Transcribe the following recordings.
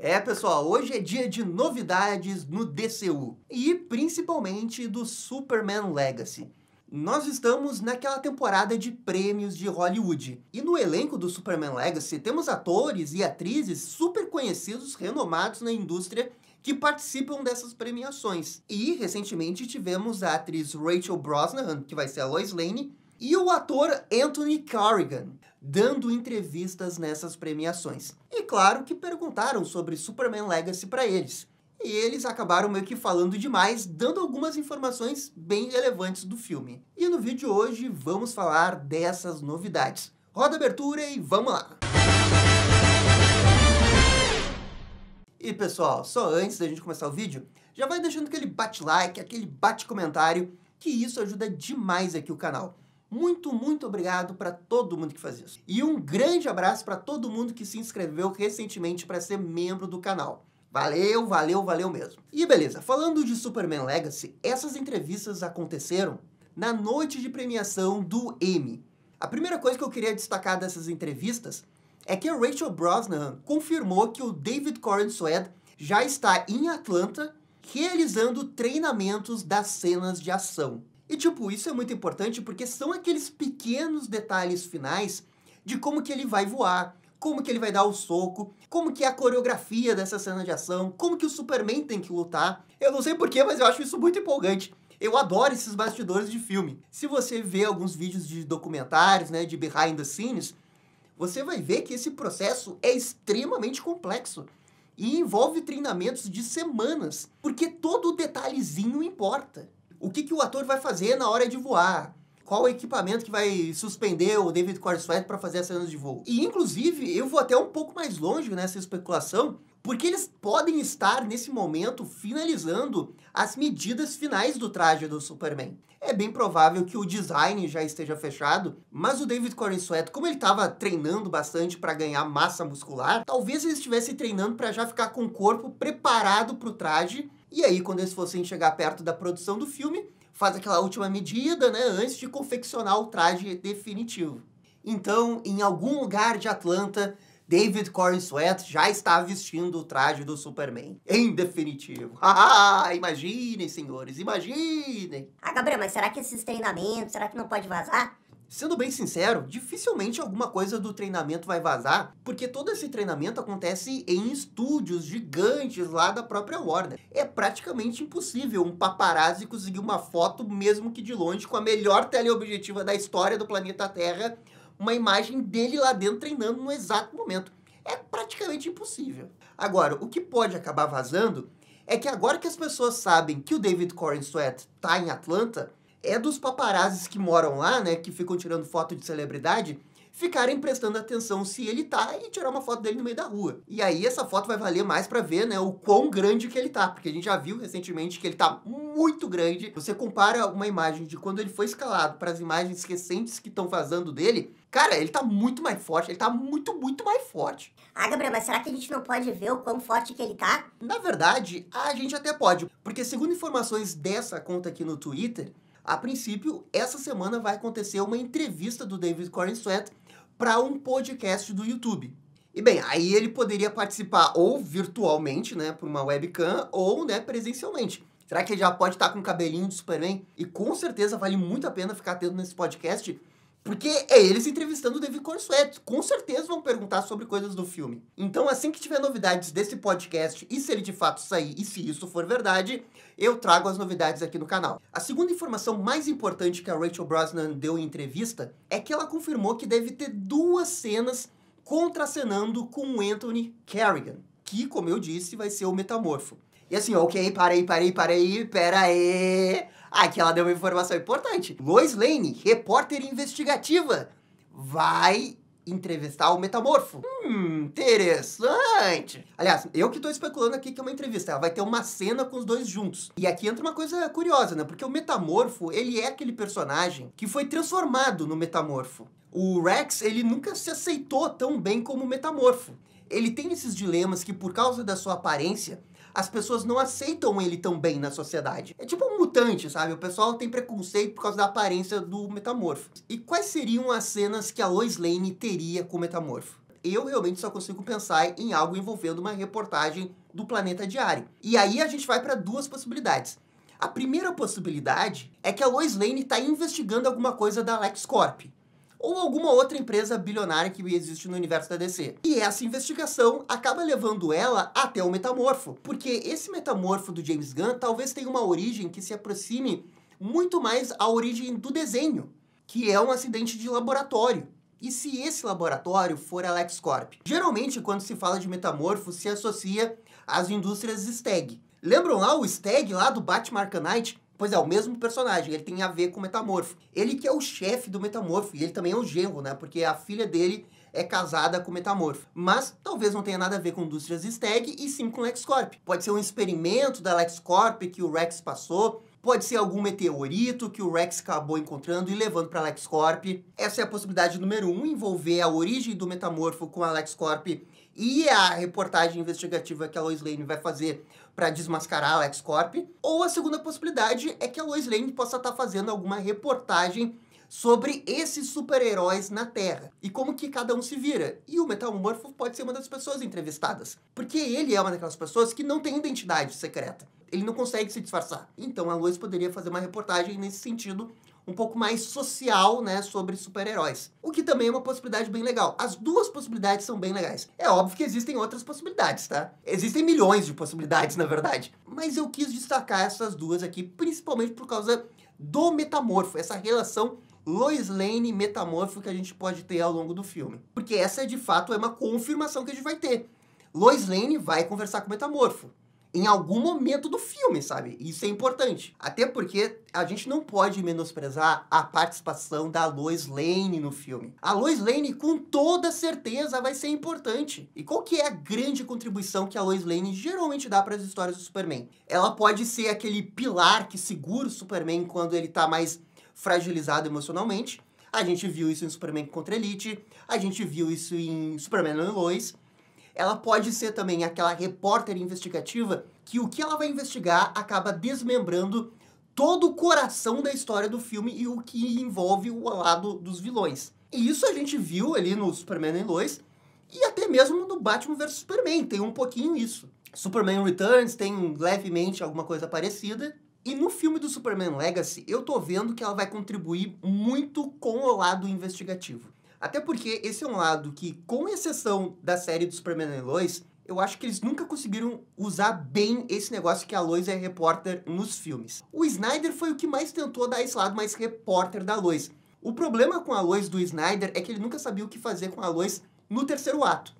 É, pessoal, hoje é dia de novidades no DCU e principalmente do Superman Legacy. Nós estamos naquela temporada de prêmios de Hollywood. E no elenco do Superman Legacy temos atores e atrizes super conhecidos, renomados na indústria, que participam dessas premiações. E, recentemente, tivemos a atriz Rachel Brosnahan, que vai ser a Lois Lane, e o ator Anthony Carrigan, dando entrevistas nessas premiações. E claro que perguntaram sobre Superman Legacy para eles. E eles acabaram meio que falando demais, dando algumas informações bem relevantes do filme. E no vídeo de hoje vamos falar dessas novidades. Roda a abertura e vamos lá! E pessoal, só antes da gente começar o vídeo, já vai deixando aquele bate-like, aquele bate-comentário, que isso ajuda demais aqui o canal. Muito obrigado para todo mundo que faz isso. E um grande abraço para todo mundo que se inscreveu recentemente para ser membro do canal. Valeu mesmo. E beleza, falando de Superman Legacy, essas entrevistas aconteceram na noite de premiação do Emmy. A primeira coisa que eu queria destacar dessas entrevistas é que a Rachel Brosnahan confirmou que o David Corenswet já está em Atlanta realizando treinamentos das cenas de ação. E tipo, isso é muito importante porque são aqueles pequenos detalhes finais de como que ele vai voar, como que ele vai dar o soco, como que é a coreografia dessa cena de ação, como que o Superman tem que lutar. Eu não sei porquê, mas eu acho isso muito empolgante. Eu adoro esses bastidores de filme. Se você vê alguns vídeos de documentários, né, de behind the scenes, você vai ver que esse processo é extremamente complexo e envolve treinamentos de semanas, porque todo detalhezinho importa. O que o ator vai fazer na hora de voar? Qual o equipamento que vai suspender o David Corenswet para fazer as cenas de voo? E, inclusive, eu vou até um pouco mais longe nessa especulação, porque eles podem estar, nesse momento, finalizando as medidas finais do traje do Superman. É bem provável que o design já esteja fechado, mas o David Corenswet, como ele estava treinando bastante para ganhar massa muscular, talvez ele estivesse treinando para já ficar com o corpo preparado para o traje, e aí, quando eles fossem chegar perto da produção do filme, faz aquela última medida, né, antes de confeccionar o traje definitivo. Então, em algum lugar de Atlanta, David Corenswet já está vestindo o traje do Superman. Em definitivo. Imaginem, senhores, imaginem. Gabriel, mas será que esses treinamentos, será que não pode vazar? Sendo bem sincero, dificilmente alguma coisa do treinamento vai vazar, porque todo esse treinamento acontece em estúdios gigantes lá da própria Warner. É praticamente impossível um paparazzi conseguir uma foto, mesmo que de longe, com a melhor teleobjetiva da história do planeta Terra, uma imagem dele lá dentro treinando no exato momento. É praticamente impossível. Agora, o que pode acabar vazando é que agora que as pessoas sabem que o David Corenswet está em Atlanta, é dos paparazzis que moram lá, né, que ficam tirando foto de celebridade, ficarem prestando atenção se ele tá e tirar uma foto dele no meio da rua. E aí essa foto vai valer mais pra ver, né, o quão grande que ele tá, porque a gente já viu recentemente que ele tá muito grande. Você compara uma imagem de quando ele foi escalado para as imagens recentes que estão vazando dele, cara, ele tá muito mais forte, ele tá muito mais forte. Gabriel, mas será que a gente não pode ver o quão forte que ele tá? Na verdade, a gente até pode, porque segundo informações dessa conta aqui no Twitter, a princípio, essa semana vai acontecer uma entrevista do David Corenswet para um podcast do YouTube. E bem, aí ele poderia participar ou virtualmente, né, por uma webcam, ou, né, presencialmente. Será que ele já pode estar com o cabelinho de Superman? E com certeza vale muito a pena ficar atento nesse podcast, porque é eles entrevistando o David Corenswet. Com certeza vão perguntar sobre coisas do filme. Então, assim que tiver novidades desse podcast, e se ele de fato sair, e se isso for verdade, eu trago as novidades aqui no canal. A segunda informação mais importante que a Rachel Brosnahan deu em entrevista é que ela confirmou que deve ter 2 cenas contracenando com o Anthony Carrigan, que, como eu disse, vai ser o Metamorfo. E assim, ok, pera aí. Aqui ela deu uma informação importante. Lois Lane, repórter investigativa, vai entrevistar o Metamorfo. Interessante. Aliás, eu que tô especulando aqui que é uma entrevista. Ela vai ter uma cena com os dois juntos. E aqui entra uma coisa curiosa, né? Porque o Metamorfo, ele é aquele personagem que foi transformado no Metamorfo. O Rex, ele nunca se aceitou tão bem como Metamorfo. Ele tem esses dilemas que, por causa da sua aparência, as pessoas não aceitam ele tão bem na sociedade. É tipo um mutante, sabe? O pessoal tem preconceito por causa da aparência do Metamorfo. E quais seriam as cenas que a Lois Lane teria com o Metamorfo? eu realmente só consigo pensar em algo envolvendo uma reportagem do Planeta Diário. E aí a gente vai para duas possibilidades. A primeira possibilidade é que a Lois Lane está investigando alguma coisa da LexCorp, ou alguma outra empresa bilionária que existe no universo da DC. E essa investigação acaba levando ela até o Metamorfo, porque esse Metamorfo do James Gunn talvez tenha uma origem que se aproxime muito mais à origem do desenho, que é um acidente de laboratório. E se esse laboratório for a LexCorp? Geralmente, quando se fala de Metamorfo, se associa às indústrias Stag. Lembram lá o Stag lá do Batman Arkham Knight? Pois é, o mesmo personagem, ele tem a ver com o Metamorfo. Ele que é o chefe do Metamorfo, e ele também é o genro, né? Porque a filha dele é casada com o Metamorfo. Mas talvez não tenha nada a ver com indústrias Stag, e sim com LexCorp. Pode ser um experimento da LexCorp que o Rex passou, pode ser algum meteorito que o Rex acabou encontrando e levando para a LexCorp. Essa é a possibilidade número 1, envolver a origem do Metamorfo com a LexCorp e a reportagem investigativa que a Lois Lane vai fazer para desmascarar a LexCorp. Ou a segunda possibilidade é que a Lois Lane possa estar fazendo alguma reportagem sobre esses super-heróis na Terra e como que cada um se vira. E o Metamorfo pode ser uma das pessoas entrevistadas, porque ele é uma daquelas pessoas que não tem identidade secreta. Ele não consegue se disfarçar. Então a Lois poderia fazer uma reportagem nesse sentido, um pouco mais social, né, sobre super-heróis. O que também é uma possibilidade bem legal. As duas possibilidades são bem legais. É óbvio que existem outras possibilidades, tá? Existem milhões de possibilidades, na verdade. Mas eu quis destacar essas duas aqui, principalmente por causa do Metamorfo, essa relação Lois Lane e Metamorfo que a gente pode ter ao longo do filme. Porque essa, de fato, é uma confirmação que a gente vai ter. Lois Lane vai conversar com o Metamorfo em algum momento do filme, sabe? Isso é importante. Até porque a gente não pode menosprezar a participação da Lois Lane no filme. A Lois Lane, com toda certeza, vai ser importante. E qual que é a grande contribuição que a Lois Lane geralmente dá para as histórias do Superman? Ela pode ser aquele pilar que segura o Superman quando ele tá mais fragilizado emocionalmente. A gente viu isso em Superman contra Elite, a gente viu isso em Superman e Lois. Ela pode ser também aquela repórter investigativa que o que ela vai investigar acaba desmembrando todo o coração da história do filme e o que envolve o lado dos vilões. E isso a gente viu ali no Superman e Lois e até mesmo no Batman vs Superman, tem um pouquinho isso. Superman Returns tem levemente alguma coisa parecida. E no filme do Superman Legacy, eu tô vendo que ela vai contribuir muito com o lado investigativo. Até porque esse é um lado que, com exceção da série do Superman e Lois, eu acho que eles nunca conseguiram usar bem esse negócio que a Lois é repórter nos filmes. O Snyder foi o que mais tentou dar esse lado mais repórter da Lois. O problema com a Lois do Snyder é que ele nunca sabia o que fazer com a Lois no terceiro ato.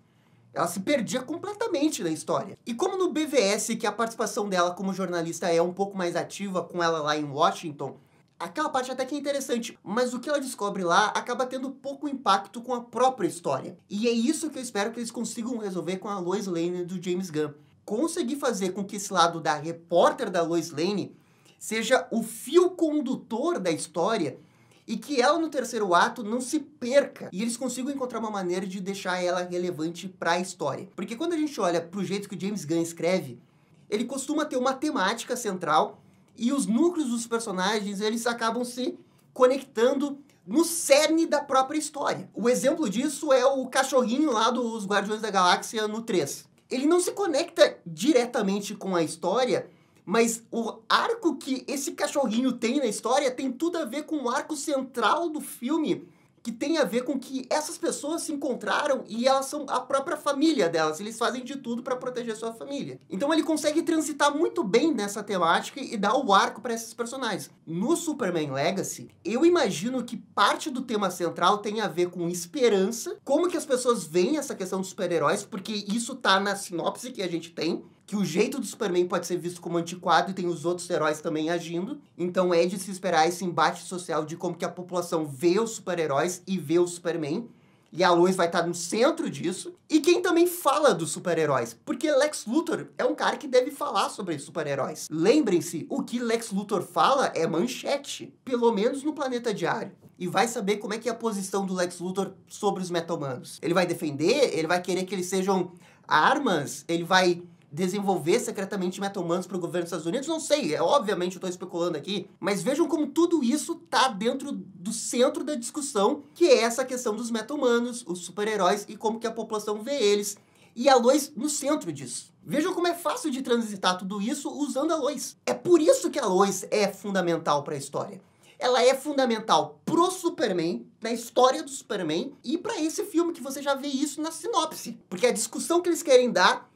Ela se perdia completamente na história. E como no BVS, que a participação dela como jornalista é um pouco mais ativa com ela lá em Washington, aquela parte até que é interessante, mas o que ela descobre lá acaba tendo pouco impacto com a própria história. E é isso que eu espero que eles consigam resolver com a Lois Lane do James Gunn. Conseguir fazer com que esse lado da repórter da Lois Lane seja o fio condutor da história e que ela no terceiro ato não se perca e eles consigam encontrar uma maneira de deixar ela relevante para a história. Porque quando a gente olha pro jeito que o James Gunn escreve, ele costuma ter uma temática central e os núcleos dos personagens, eles acabam se conectando no cerne da própria história. O exemplo disso é o cachorrinho lá dos Guardiões da Galáxia no 3. Ele não se conecta diretamente com a história, mas o arco que esse cachorrinho tem na história tem tudo a ver com o arco central do filme, que tem a ver com que essas pessoas se encontraram e elas são a própria família delas. Eles fazem de tudo para proteger sua família. Então ele consegue transitar muito bem nessa temática e dar o arco para esses personagens. No Superman Legacy, eu imagino que parte do tema central tem a ver com esperança, como que as pessoas veem essa questão dos super-heróis, porque isso tá na sinopse que a gente tem, que o jeito do Superman pode ser visto como antiquado e tem os outros heróis também agindo. Então é de se esperar esse embate social de como que a população vê os super-heróis e vê o Superman. E a Lois vai estar no centro disso. E quem também fala dos super-heróis, porque Lex Luthor é um cara que deve falar sobre super-heróis. Lembrem-se, o que Lex Luthor fala é manchete, pelo menos no Planeta Diário. E vai saber como é que é a posição do Lex Luthor sobre os meta-humanos. Ele vai defender? Ele vai querer que eles sejam armas? Ele vai desenvolver secretamente meta-humanos para o governo dos Estados Unidos, não sei, obviamente eu estou especulando aqui, mas vejam como tudo isso tá dentro do centro da discussão, que é essa questão dos meta-humanos, os super-heróis e como que a população vê eles. E a Lois no centro disso. Vejam como é fácil de transitar tudo isso usando a Lois. É por isso que a Lois é fundamental para a história. Ela é fundamental pro Superman, na história do Superman, e para esse filme, que você já vê isso na sinopse. Porque a discussão que eles querem dar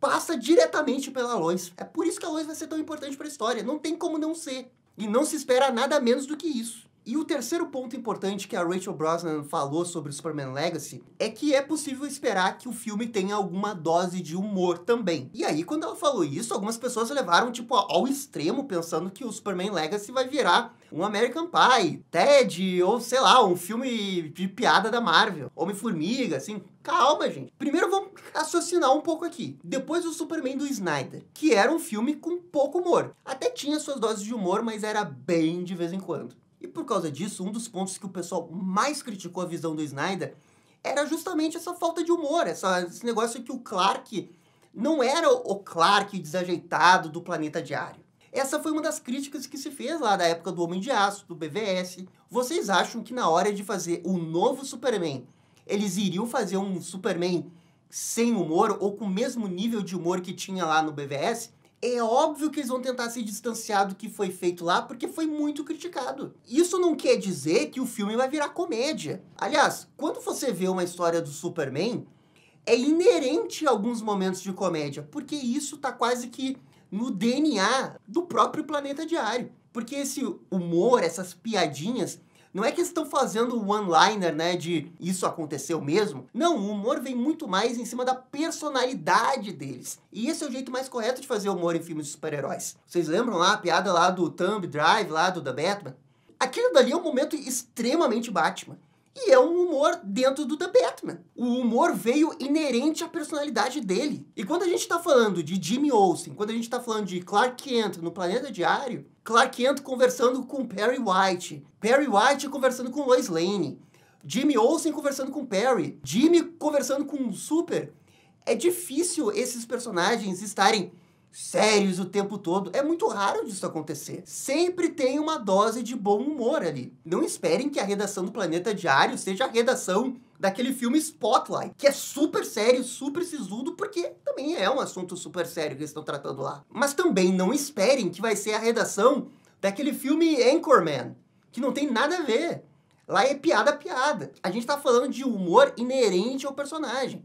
passa diretamente pela Lois. É por isso que a Lois vai ser tão importante para a história. Não tem como não ser. E não se espera nada menos do que isso. E o terceiro ponto importante que a Rachel Brosnahan falou sobre o Superman Legacy é que é possível esperar que o filme tenha alguma dose de humor também. E aí, quando ela falou isso, algumas pessoas levaram, tipo, ao extremo, pensando que o Superman Legacy vai virar um American Pie, Ted, ou sei lá, um filme de piada da Marvel, Homem-Formiga, assim. Calma, gente. Primeiro vamos raciocinar um pouco aqui. Depois o Superman do Snyder, que era um filme com pouco humor. Até tinha suas doses de humor, mas era bem de vez em quando. E por causa disso, um dos pontos que o pessoal mais criticou a visão do Snyder era justamente essa falta de humor, esse negócio que o Clark não era o Clark desajeitado do Planeta Diário. Essa foi uma das críticas que se fez lá da época do Homem de Aço, do BVS. Vocês acham que na hora de fazer o novo Superman, eles iriam fazer um Superman sem humor ou com o mesmo nível de humor que tinha lá no BVS? É óbvio que eles vão tentar se distanciar do que foi feito lá, porque foi muito criticado. Isso não quer dizer que o filme vai virar comédia. Aliás, quando você vê uma história do Superman, é inerente a alguns momentos de comédia, porque isso tá quase que no DNA do próprio Planeta Diário. Porque esse humor, essas piadinhas, não é que eles estão fazendo o one-liner, né, de isso aconteceu mesmo. Não, o humor vem muito mais em cima da personalidade deles. E esse é o jeito mais correto de fazer humor em filmes de super-heróis. Vocês lembram lá a piada lá do Thumb Drive, lá do The Batman? Aquilo dali é um momento extremamente Batman. E é um humor dentro do The Batman. O humor veio inerente à personalidade dele. E quando a gente tá falando de Jimmy Olsen, quando a gente tá falando de Clark Kent no Planeta Diário, Clark Kent conversando com Perry White, Perry White conversando com Lois Lane, Jimmy Olsen conversando com Perry, Jimmy conversando com o Super. É difícil esses personagens estarem sérios o tempo todo. É muito raro disso acontecer. Sempre tem uma dose de bom humor ali. Não esperem que a redação do Planeta Diário seja a redação daquele filme Spotlight, que é super sério, super sisudo, porque também é um assunto super sério que eles estão tratando lá. Mas também não esperem que vai ser a redação daquele filme Anchorman, que não tem nada a ver. Lá é piada. A gente tá falando de humor inerente ao personagem.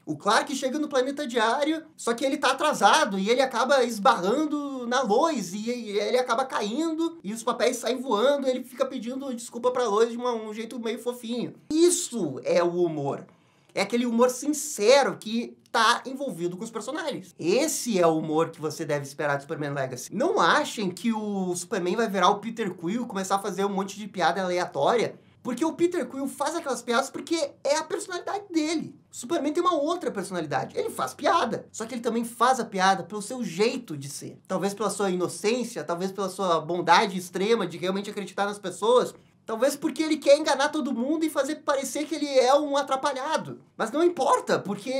O Clark chega no Planeta Diário, só que ele tá atrasado e ele acaba esbarrando na Lois e ele acaba caindo e os papéis saem voando e ele fica pedindo desculpa pra Lois de um jeito meio fofinho. Isso é o humor. É aquele humor sincero que tá envolvido com os personagens. Esse é o humor que você deve esperar do Superman Legacy. Não achem que o Superman vai virar o Peter Quill e começar a fazer um monte de piada aleatória, porque o Peter Quill faz aquelas piadas porque é a personalidade dele. O Superman tem uma outra personalidade. Ele faz piada. Só que ele também faz a piada pelo seu jeito de ser. Talvez pela sua inocência, talvez pela sua bondade extrema de realmente acreditar nas pessoas. Talvez porque ele quer enganar todo mundo e fazer parecer que ele é um atrapalhado. Mas não importa, porque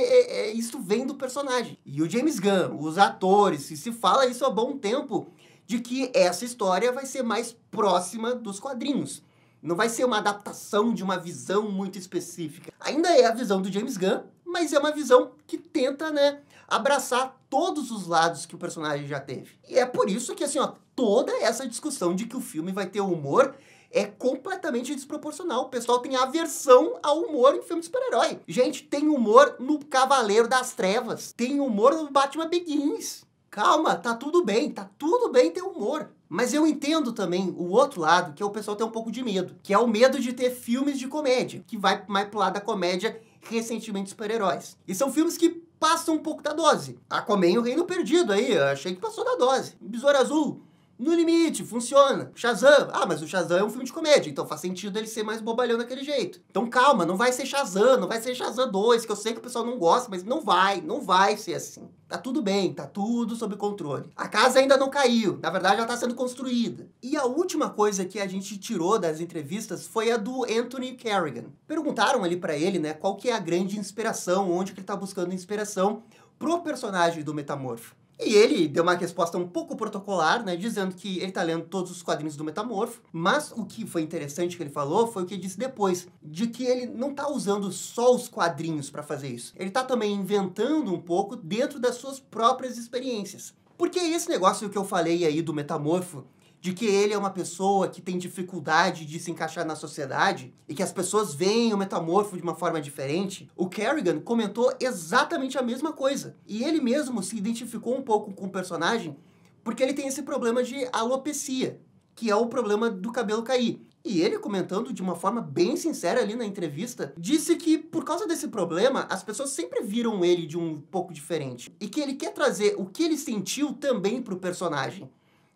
isso vem do personagem. E o James Gunn, os atores, se fala isso há bom tempo, de que essa história vai ser mais próxima dos quadrinhos. Não vai ser uma adaptação de uma visão muito específica. Ainda é a visão do James Gunn, mas é uma visão que tenta, né, abraçar todos os lados que o personagem já teve. E é por isso que, assim, ó, toda essa discussão de que o filme vai ter humor é completamente desproporcional. O pessoal tem aversão ao humor em filme de super-herói. Gente, tem humor no Cavaleiro das Trevas. Tem humor no Batman Begins. Calma, tá tudo bem ter humor. Mas eu entendo também o outro lado, que é o pessoal tem um pouco de medo, que é o medo de ter filmes de comédia, que vai mais pro lado da comédia recentemente super-heróis. E são filmes que passam um pouco da dose. Aquaman e o Reino Perdido aí, eu achei que passou da dose. Besouro Azul, no limite, funciona. Shazam, mas o Shazam é um filme de comédia, então faz sentido ele ser mais bobalhão daquele jeito. Então calma, não vai ser Shazam, não vai ser Shazam 2, que eu sei que o pessoal não gosta, mas não vai ser assim. Tá tudo bem, tá tudo sob controle. A casa ainda não caiu, na verdade ela tá sendo construída. E a última coisa que a gente tirou das entrevistas foi a do Anthony Carrigan. Perguntaram ali pra ele, né, qual que é a grande inspiração, onde que ele tá buscando inspiração pro personagem do Metamorfo. E ele deu uma resposta um pouco protocolar, né, dizendo que ele tá lendo todos os quadrinhos do Metamorfo, mas o que foi interessante que ele falou foi o que ele disse depois, de que ele não tá usando só os quadrinhos para fazer isso. Ele tá também inventando um pouco dentro das suas próprias experiências. Porque esse negócio que eu falei aí do Metamorfo, de que ele é uma pessoa que tem dificuldade de se encaixar na sociedade e que as pessoas veem o Metamorfo de uma forma diferente, o Kerrigan comentou exatamente a mesma coisa. E ele mesmo se identificou um pouco com o personagem porque ele tem esse problema de alopecia, que é o problema do cabelo cair. E ele, comentando de uma forma bem sincera ali na entrevista, disse que por causa desse problema, as pessoas sempre viram ele de um pouco diferente. E que ele quer trazer o que ele sentiu também pro personagem.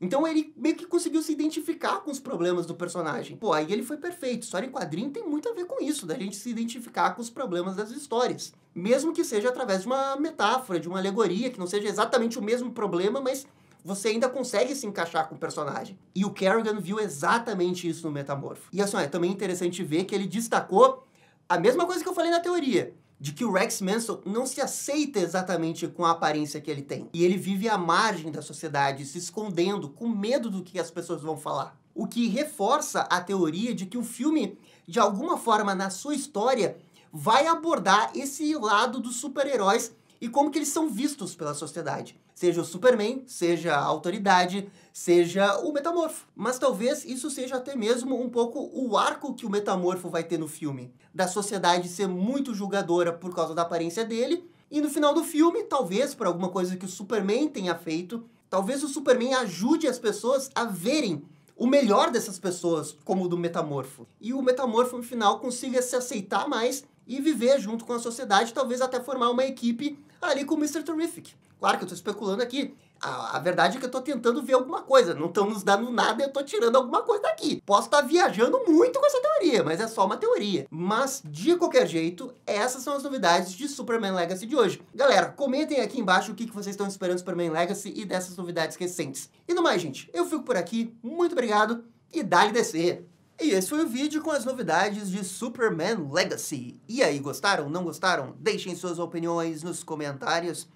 Então ele meio que conseguiu se identificar com os problemas do personagem. Pô, aí ele foi perfeito. História em quadrinho tem muito a ver com isso, da gente se identificar com os problemas das histórias. Mesmo que seja através de uma metáfora, de uma alegoria, que não seja exatamente o mesmo problema, mas você ainda consegue se encaixar com o personagem. E o Kerrigan viu exatamente isso no Metamorfo. E assim, é também interessante ver que ele destacou a mesma coisa que eu falei na teoria, de que o Rex Manson não se aceita exatamente com a aparência que ele tem. E ele vive à margem da sociedade, se escondendo, com medo do que as pessoas vão falar. O que reforça a teoria de que o filme, de alguma forma, na sua história, vai abordar esse lado dos super-heróis e como que eles são vistos pela sociedade. Seja o Superman, seja a Autoridade, seja o Metamorfo. Mas talvez isso seja até mesmo um pouco o arco que o Metamorfo vai ter no filme. Da sociedade ser muito julgadora por causa da aparência dele, e no final do filme, talvez por alguma coisa que o Superman tenha feito, talvez o Superman ajude as pessoas a verem o melhor dessas pessoas, como o do Metamorfo. E o Metamorfo, no final, consiga se aceitar mais e viver junto com a sociedade, talvez até formar uma equipe ali com o Mr. Terrific. Claro que eu tô especulando aqui. A verdade é que eu tô tentando ver alguma coisa. Não estão nos dando nada e eu tô tirando alguma coisa daqui. Posso estar viajando muito com essa teoria, mas é só uma teoria. Mas, de qualquer jeito, essas são as novidades de Superman Legacy de hoje. Galera, comentem aqui embaixo o que vocês estão esperando de Superman Legacy e dessas novidades recentes. E no mais, gente, eu fico por aqui. Muito obrigado e dá-lhe descer. E esse foi o vídeo com as novidades de Superman Legacy. E aí, gostaram? Não gostaram? Deixem suas opiniões nos comentários.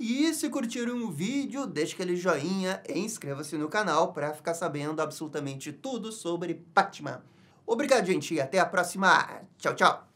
E se curtiram o vídeo, deixe aquele joinha e inscreva-se no canal para ficar sabendo absolutamente tudo sobre Batman. Obrigado, gente, e até a próxima. Tchau, tchau!